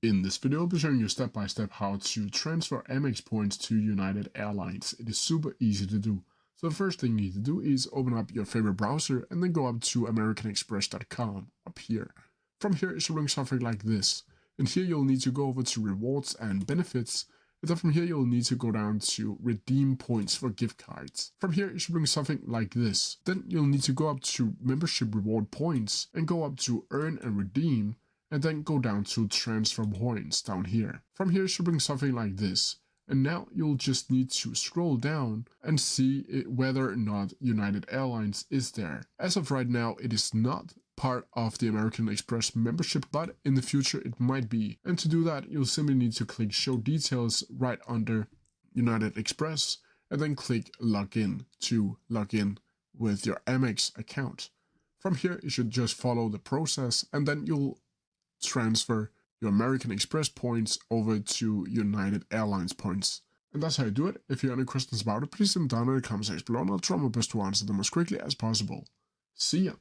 In this video, I'll be showing you step by step how to transfer Amex points to United Airlines. It is super easy to do. So the first thing you need to do is open up your favorite browser and then go up to americanexpress.com up here. From here it should bring something like this. And here you'll need to go over to rewards and benefits. And then from here you'll need to go down to redeem points for gift cards. From here it should bring something like this. Then you'll need to go up to membership reward points and go up to earn and redeem. And then go down to transfer points down here. From here it should bring something like this. And now you'll just need to scroll down and see whether or not United Airlines is there. As of right now, it is not part of the American Express membership, but in the future it might be. And to do that, you'll simply need to click show details right under United Express and then click login to log in with your Amex account. From here, you should just follow the process and then you'll transfer your American Express points over to United Airlines points. And that's how you do it. If you have any questions about it, please leave them down in the comment section below and I'll try my best to answer them as quickly as possible. See ya!